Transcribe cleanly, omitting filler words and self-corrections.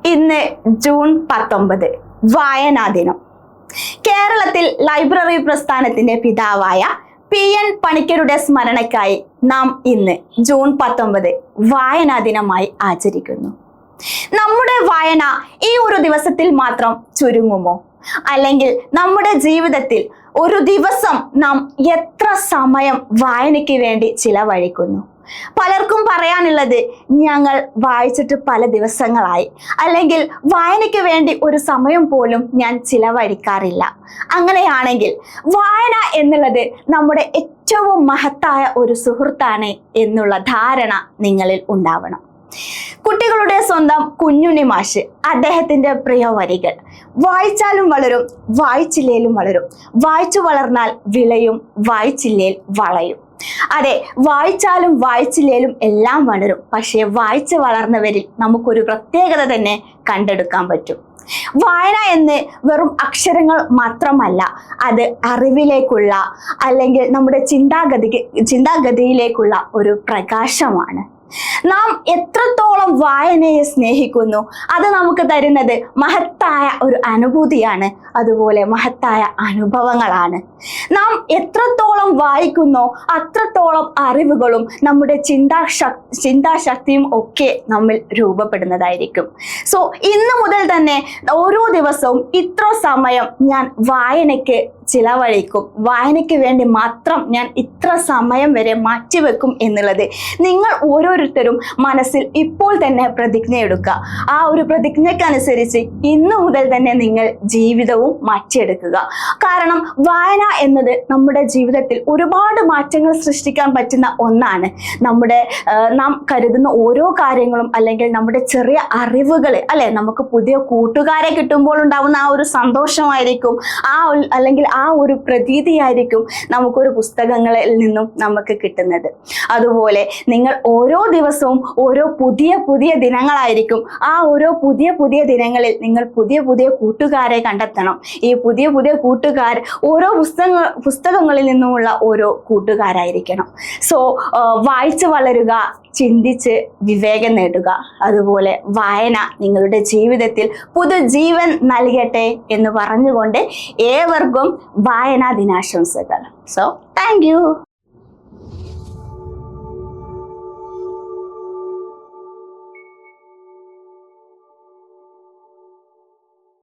ഇന്ന് ജൂൺ 19 വായനാ ദിനം. കേരളത്തിൽ ലൈബ്രറി പ്രസ്ഥാനത്തിന്റെ പിതാവായ PN പണിക്കരുടെ സ്മരണയ്ക്കായി നാം ഇന്ന് ജൂൺ 19 വായനാ ദിനമായി ആചരിക്കുന്നു. നമ്മുടെ വായന ഈ ഒരു ദിവസത്തിൽ മാത്രം ചുരുങ്ങുമോ? അല്ലെങ്കിൽ നമ്മുടെ ജീവിതത്തിൽ ഒരു ദിവസം നാം എത്ര സമയം വായനയ്ക്ക് വേണ്ടി ചിലവഴിക്കുന്നു? പലർക്കും പറയാനുള്ളത്, ഞങ്ങൾ വായിച്ചിട്ട് പല ദിവസങ്ങളായി, അല്ലെങ്കിൽ വായനയ്ക്ക് വേണ്ടി ഒരു സമയം പോലും ഞാൻ ചിലവഴിക്കാറില്ല. അങ്ങനെയാണെങ്കിൽ വായന എന്നുള്ളത് നമ്മുടെ ഏറ്റവും മഹത്തായ ഒരു സുഹൃത്താണ് എന്നുള്ള ധാരണ നിങ്ങളിൽ ഉണ്ടാവണം. കുട്ടികളുടെ സ്വന്തം കുഞ്ഞുണ്ണി മാഷ് അദ്ദേഹത്തിന്റെ പ്രിയ വരികൾ: വായിച്ചാലും വളരും, വായിച്ചില്ലേലും വളരും, വായിച്ചു വളർന്നാൽ വിളയും, വായിച്ചില്ലേൽ വളയും. അതെ, വായിച്ചാലും വായിച്ചില്ലേലും എല്ലാം വളരും. പക്ഷേ വായിച്ചു വളർന്നവരിൽ നമുക്കൊരു പ്രത്യേകത തന്നെ കണ്ടെടുക്കാൻ പറ്റും. വായന എന്ന് വെറും അക്ഷരങ്ങൾ മാത്രമല്ല, അത് അറിവിലേക്കുള്ള, അല്ലെങ്കിൽ നമ്മുടെ ചിന്താഗതിയിലേക്കുള്ള ഒരു പ്രകാശമാണ്. നാം എത്രത്തോളം വായനയെ സ്നേഹിക്കുന്നു, അത് നമുക്ക് തരുന്നത് മഹത്തായ ഒരു അനുഭൂതിയാണ്, അതുപോലെ മഹത്തായ അനുഭവങ്ങളാണ്. നാം എത്രത്തോളം വായിക്കുന്നോ അത്രത്തോളം അറിവുകളും നമ്മുടെ ചിന്താശക്തിയും ഒക്കെ നമ്മിൽ രൂപപ്പെടുന്നതായിരിക്കും. സോ ഇന്ന് മുതൽ തന്നെ ഓരോ ദിവസവും ഇത്ര സമയം ഞാൻ വായനയ്ക്ക് ചിലവഴിക്കും, വായനയ്ക്ക് വേണ്ടി മാത്രം ഞാൻ ഇത്ര സമയം വരെ മാറ്റിവെക്കും എന്നുള്ളത് നിങ്ങൾ ഓരോരുത്തരും മനസ്സിൽ ഇപ്പോൾ തന്നെ പ്രതിജ്ഞ എടുക്കുക. ആ ഒരു പ്രതിജ്ഞയ്ക്കനുസരിച്ച് ഇന്നു മുതൽ തന്നെ നിങ്ങൾ ജീവിതവും മാറ്റിയെടുക്കുക. കാരണം വായന എന്നത് നമ്മുടെ ജീവിതത്തിൽ ഒരുപാട് മാറ്റങ്ങൾ സൃഷ്ടിക്കാൻ പറ്റുന്ന ഒന്നാണ്. നാം കരുതുന്ന ഓരോ കാര്യങ്ങളും, അല്ലെങ്കിൽ നമ്മുടെ ചെറിയ അറിവുകൾ, അല്ലെ, നമുക്ക് പുതിയ കൂട്ടുകാരെ കിട്ടുമ്പോൾ ഉണ്ടാവുന്ന ആ ഒരു സന്തോഷമായിരിക്കും, അല്ലെങ്കിൽ ആ ഒരു പ്രതീതിയായിരിക്കും നമുക്കൊരു പുസ്തകങ്ങളിൽ നിന്നും നമുക്ക് കിട്ടുന്നത്. അതുപോലെ നിങ്ങൾ ഓരോ ദിവസവും ഓരോ പുതിയ ദിനങ്ങളായിരിക്കും. ആ ഓരോ പുതിയ ദിനങ്ങളിൽ നിങ്ങൾ പുതിയ കൂട്ടുകാരെ കണ്ടെത്തണം. ഈ പുതിയ കൂട്ടുകാർ ഓരോ പുസ്തകങ്ങളിൽ നിന്നുമുള്ള ഓരോ കൂട്ടുകാരായിരിക്കണം. സോ വായിച്ചു വളരുക, ചിന്തിച്ച് വിവേകം നേടുക. അതുപോലെ വായന നിങ്ങളുടെ ജീവിതത്തിൽ പുതുജീവൻ നൽകട്ടെ എന്ന് പറഞ്ഞുകൊണ്ട് ഏവർക്കും വായനാ ദിനാശംസകൾ. So thank you.